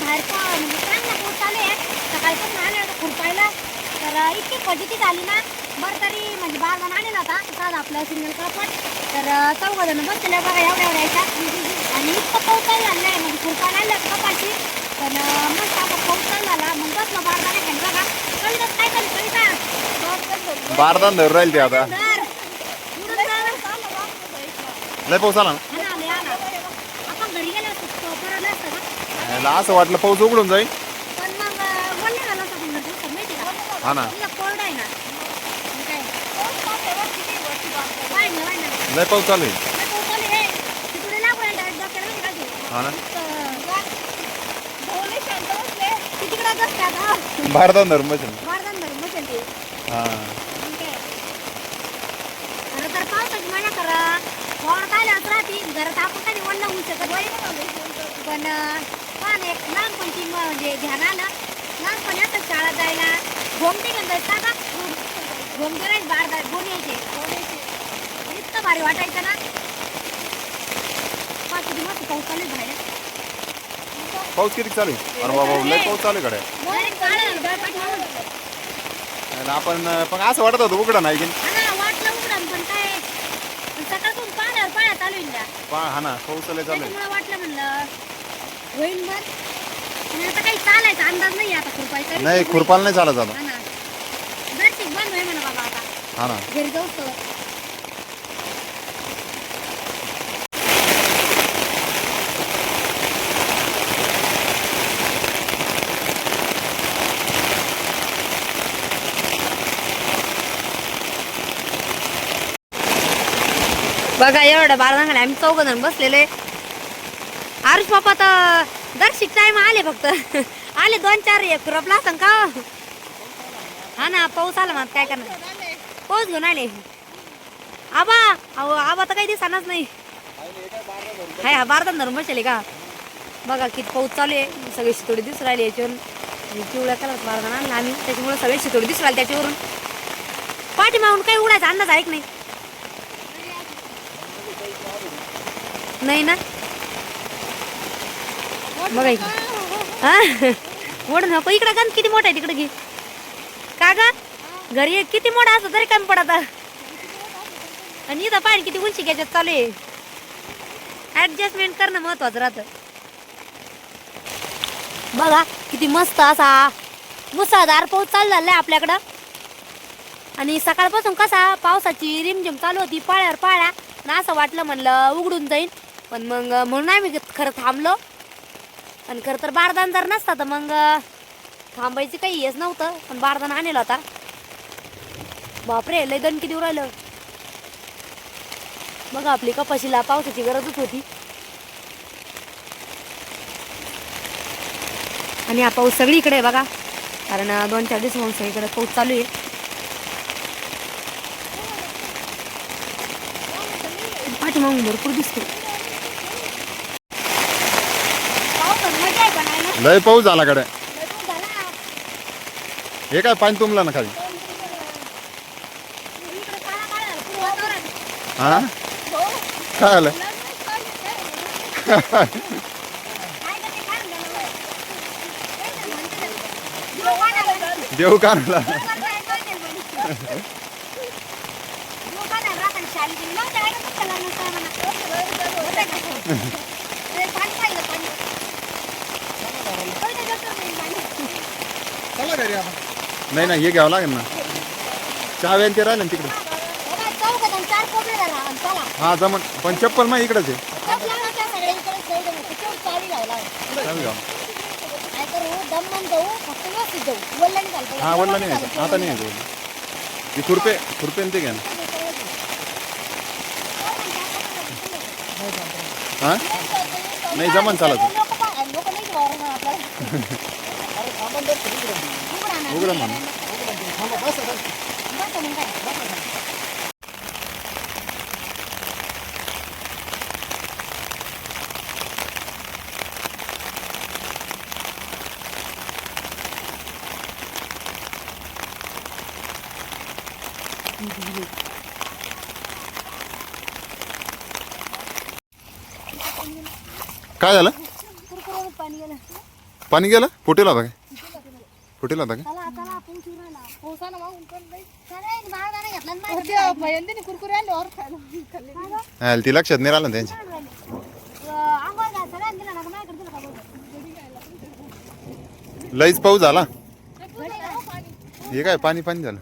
बाहेर म्हणजे चांगला पाऊस चालू आहे. सकाळपासून आले होते खुरपायला तर इतकी फजिती झाली ना. बरं तरी म्हणजे बारदान आणला होता साधा आपलं सिंगल कपट. तर 4 जण बसलेले बघा एवढ्या याच्यात आणि इतकं पाऊस चालू झालं आहे म्हणजे खुरपायला आणलं कपाशी. पण मस्त आता पाऊस चालू झाला मग बसलो बारदाने घेऊन बघा. कळलं काय चालू कळता बारदान धरून राहील ते आता लय पाऊस आला ना. आपण घरी गेलो असतो परत असतं ना. याला असं वाटलं पाऊस उघडून जाईल. पण मग बोलले झालं असं पण घरचं माहिती का. हा ना कोरड आहे ना. मग काय वाढ ना वाढ ना. लय पाऊस चालू आहे. नाही पाऊस चालू आहे. तिकडे लागू आहे direct डोक्याला नाही का ते. हा ना ती तिकडे बसतात हा. बारदान धरून बसेल. बारदान धरून बसेल ते. हा मग काय खरं तर पावसाची मजा करा वावर काढल्यावर राहते घरात आपण काही वल्ल होऊ शकत नाही. पण पण एक लहानपणची म्हणजे ध्यान आलं लहानपणी असं शाळेत जायला घोमटे घेऊन जायचं का घोमटे राहील बारदार गोणी यायचे इतकं भारी वाटायचं ना. पाच दिवस पाऊस चालू बाहेर. पाऊस किती चालू आहे. अरे बाबा लय पाऊस चालू आहे कडे. आपण पण असं वाटत होतं उघडा नाही की वाटलं उघडं पण काय सकाळपासून पाण्यावर पाया चालू आहे. हा ना पाऊस लय चालू आहे. त्याच्यामुळे वाटलं म्हणलं होईल बरं. पण आता काही चालायचा अंदाज नाही आता खुरपायचा. नाही खुरपाला नाही चालत आता. हा ना दर्शिक बंद होय म्हणा बाबा आता हा ना घरी जाऊच तर. बघा एवढं बारदान खाली आम्ही 4 जण बसलेले. आरुष बाप्पा तर दर्शिक टाइम आले फक्त आले 2-4 खुरपला असं का. हा ना पाऊस आला मग काय करणार पाऊस घेऊन आले. आबा अहो आबा तर काही दिसणारच नाही. हाय हा बारदान धरून बसले का बघा किती पाऊस चालू आहे. सगळे शितोडी दिसून राहिले याच्यावरून. पिवळ्या कलर बारदान आणला आम्ही त्याच्यामुळे सगळे शितोडी दिसून राहिले त्याच्यावरून. पाठीमागून काही उडायचा अंदाज आहे की नाही. नाही ना बघा हा मोठं नको इकडं गंज किती मोठा आहे तिकडे घे का ग घरी किती मोठा असं तरी कमी पडत. आणि इथं पाहिजे किती उंची घ्यायच्यात चालू आहे. ऍडजस्टमेंट करणं महत्वाचं राहतं. बघा किती मस्त असा मुसळधार पाऊस चालू झालाय आपल्याकडं. आणि सकाळपासून कसा पावसाची रिमझिम चालू होती पाळ्यावर पाळ्या. आणि असं वाटलं म्हणलं उघडून जाईल पण मग म्हणून आम्ही खरं थांबलो. आणि खरं तर बारदान जर नसता तर मग थांबायची काही हेच नव्हतं. पण बारदान आणलं होता. बापरे लय दणकी देऊ राहिलं. बघा आपली कपाशीला पावसाची गरजच होती. आणि हा पाऊस सगळीकडे बघा कारण 2-4 दिवसांपासून सगळीकडे पाऊस चालू आहे. पाठीमागून भरपूर दिसतो. लय पाऊस झाला कडे. हे काय पाणी तुंबलं ना खाली. हा काय आलं देऊ का आणला. नाही ना हे घ्यावं लागेल ना. चहा व्यान ते राहिले ना तिकडे. हा जमन पण चप्पल मग इकडेच आहे. हा वडला नाही यायचं आता नाही यायचं. ही खुरपे ते घ्या ना. हा नाही जमन चालत उघडं म्हणून. काय झालं पाणी गेलं पाणी गेलं फुटेल होता काय फुटेल होता काय चला चला आपण फिरायला पोसानं मागून पण नाही. चला बाळा नाही घेतला ना वरती भयंतीने कुरकुरे आणले वर खायला खाल्ले. हा, ती लक्षात नाही राहिलं ना त्यांच्या आंघोळ घाल सगळ्यांनी दिला ना माझ्याकडे दिला का बघ. लईच पाऊस झाला पाणी हे काय पाणी पाणी झालं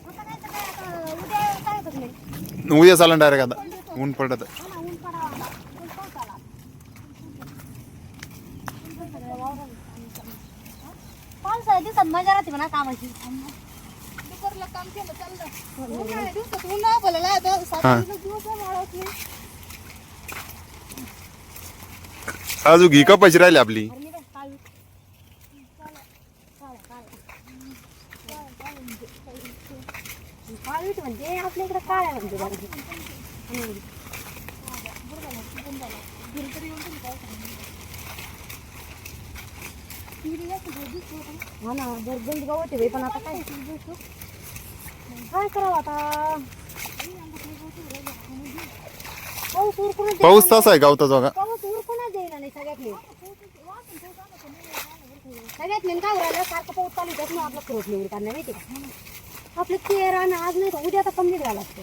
आता नाही तर काय आता उद्या काय होतं नाही उद्या चालन डायरेक्ट आता ऊन पडत हा ना ऊन पडावा आता ऊन पाऊस आला पावसाळ्या दिवसात मजा राहते म्हणा कामाची दुपारला काम केलं चाललं. उन्हाळ्या दिवसात उन्हाळा भलेला आहे तर सात हा. दिवस वाढत नाही. अजून घी कपाशी राहिली आपली अरे मी काय काळी काळीट म्हणजे आपल्या इकडे काळ्या म्हणजे बाकी हा ना गंज गवत आहे बाई, पण आता काय काय करावं आता पाऊस उरकूनच पाऊस तसा आहे गावताचा बघा पाऊस उरकूनच देईना नाही सगळ्यात सगळ्यात मेन काय राहिलं सारखं पाऊस चालू त्यात मग आपलं खरंच निवड काढणार माहिती का आपलं ते राहणं आज नाही तर उद्या आता कमी झाला असतं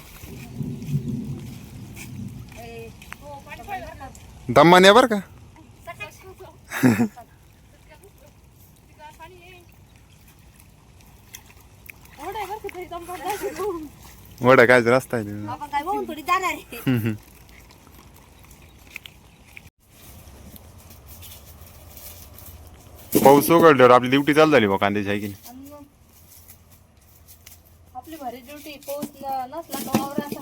दम्माने बरं का एवढं आहे बरं का तरी दम पडला. वडा काय रस्ता आहे ते. आपण काय बघून थोडी जाणार आहे पाऊस उघडल्यावर आपली ड्युटी चालू झाली बा कांद्याची आहे की नाही आणि मग आपली भारी ड्युटी पाऊस नसला का वावराचा.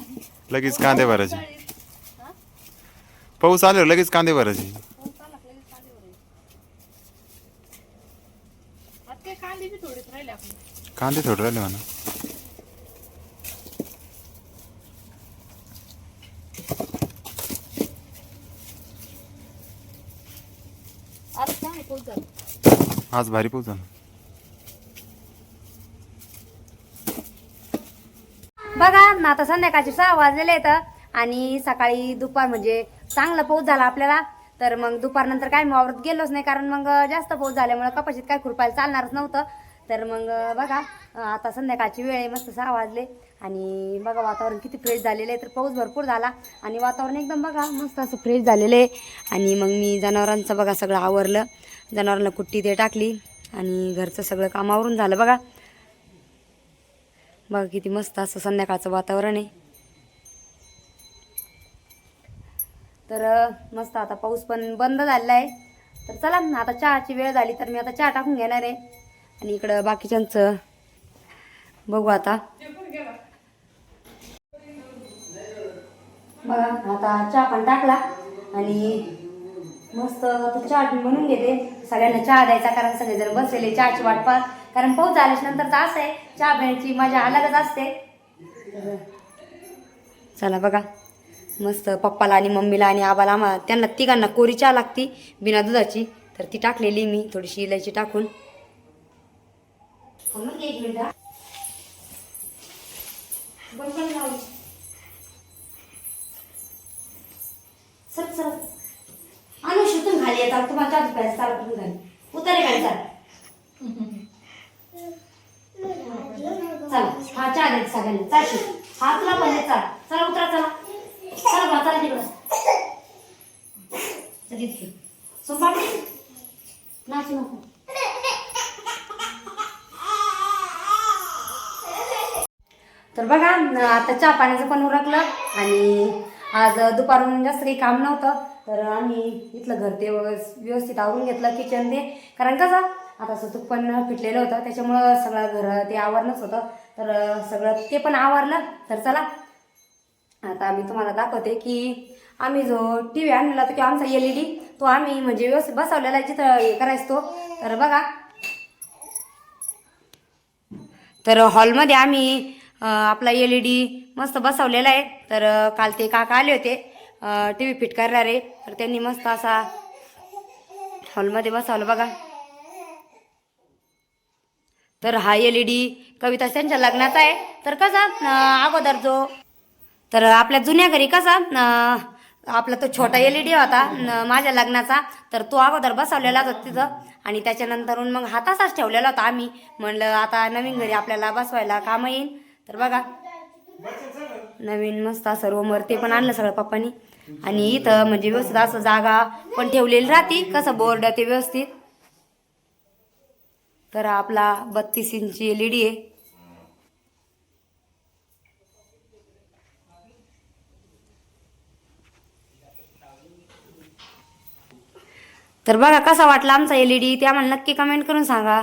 लगेच कांदे भरायचे हा? पाऊस आल्यावर लगेच कांदे भरायचे पाऊस आला की लगेच कांदे भरायचे. आता काय कांदे बी थोडेच राहिले आपले. कांदे थोडे राहिले म्हणा आज काय पाऊस झाला. आज भारी पाऊस झाला बघा ना आता संध्याकाळचे 6 वाजलेले आहेत आणि सकाळी दुपार म्हणजे चांगला पाऊस झाला आपल्याला तर मग दुपारनंतर काय मी वावरत गेलोच नाही कारण मग जास्त पाऊस झाल्यामुळे कपाशीत काय खुरपायला चालणारच नव्हतं तर मग बघा आता संध्याकाळची वेळ आहे मस्त 6 वाजले आणि बघा वातावरण किती फ्रेश झालेलं आहे तर पाऊस भरपूर झाला आणि वातावरण एकदम बघा मस्त असं फ्रेश झालेलं आहे आणि मग मी जनावरांचं बघा सगळं आवरलं जनावरांना कुट्टी ते टाकली आणि घरचं सगळं काम आवरून झालं बघा बघा किती मस्त असं संध्याकाळचं वातावरण आहे तर मस्त आता पाऊस पण बंद झालेला आहे तर चला आता चहाची वेळ झाली तर मी आता चहा टाकून घेणार आहे आणि इकडं बाकीच्यांचं बघू आता बघा आता चहा पण टाकला आणि मस्त आता चहा बनवून घेते सगळ्यांना चहा द्यायचा कारण सगळेजण बसलेले चहाची वाट पाहत कारण पाऊस झाल्याच्या नंतर तर असं आहे चहा पिण्याची मजा अलगच असते चला बघा मस्त पप्पाला आणि मम्मीला आणि आबाला आम्हाला त्यांना तिघांना कोरी चहा लागती बिना दुधाची तर ती टाकलेली मी थोडीशी इलायची टाकून एक मिनिट सर सर अनुषूतून खाली येतात तुम्हाला चहा प्यायचं चालू तुम्ही खाली उतारे खाली चाल चला हा चहा द्यायचा सगळ्यांनी चालशी हा तुला पण चाल चला उतरा चला चला बा चला तिकडं चल इतके सोपाटी नाचू नको तर बघा आता चहा पाण्याचं पण उरकलं आणि आज दुपारून जास्त काही काम नव्हतं तर आम्ही इथलं घर ते व्यवस्थित आवरून घेतलं किचन ते कारण कसं आता सतूक पण पिटलेलं होतं त्याच्यामुळं सगळं घर ते आवरणंच होतं तर सगळं ते पण आवरलं तर चला आता मी तुम्हाला दाखवते की आम्ही जो टी व्ही आणलेला होता किंवा आमचा LED तो आम्ही म्हणजे व्यवस्थित बसवलेला आहे जिथं हे करायचं तो तर बघा तर हॉलमध्ये आम्ही आपला LED मस्त बसवलेला आहे तर काल ते काका आले होते टी व्ही फिट करणारे तर त्यांनी मस्त असा हॉलमध्ये बसवलं बघा तर हा LED कविता त्यांच्या लग्नाचा आहे तर कसा अगोदर जो तर आपल्या जुन्या घरी कसा आपला तो छोटा LED होता माझ्या लग्नाचा, तर तो अगोदर बसवलेला होता तिथं आणि त्याच्यानंतरून मग हा तसाच ठेवलेला होता. आम्ही म्हणलं आता नवीन घरी आपल्याला बसवायला काम येईल. तर बघा नवीन मस्त असं रूमवर ते पण आणलं सगळं पप्पानी. आणि इथं म्हणजे व्यवस्थित असं जागा पण ठेवलेली राहते, कसं बोर्ड ते व्यवस्थित. तर आपला 32 इंची LED आहे. तर बघा कसा वाटला आमचा LED ते आम्हाला नक्की कमेंट करून सांगा.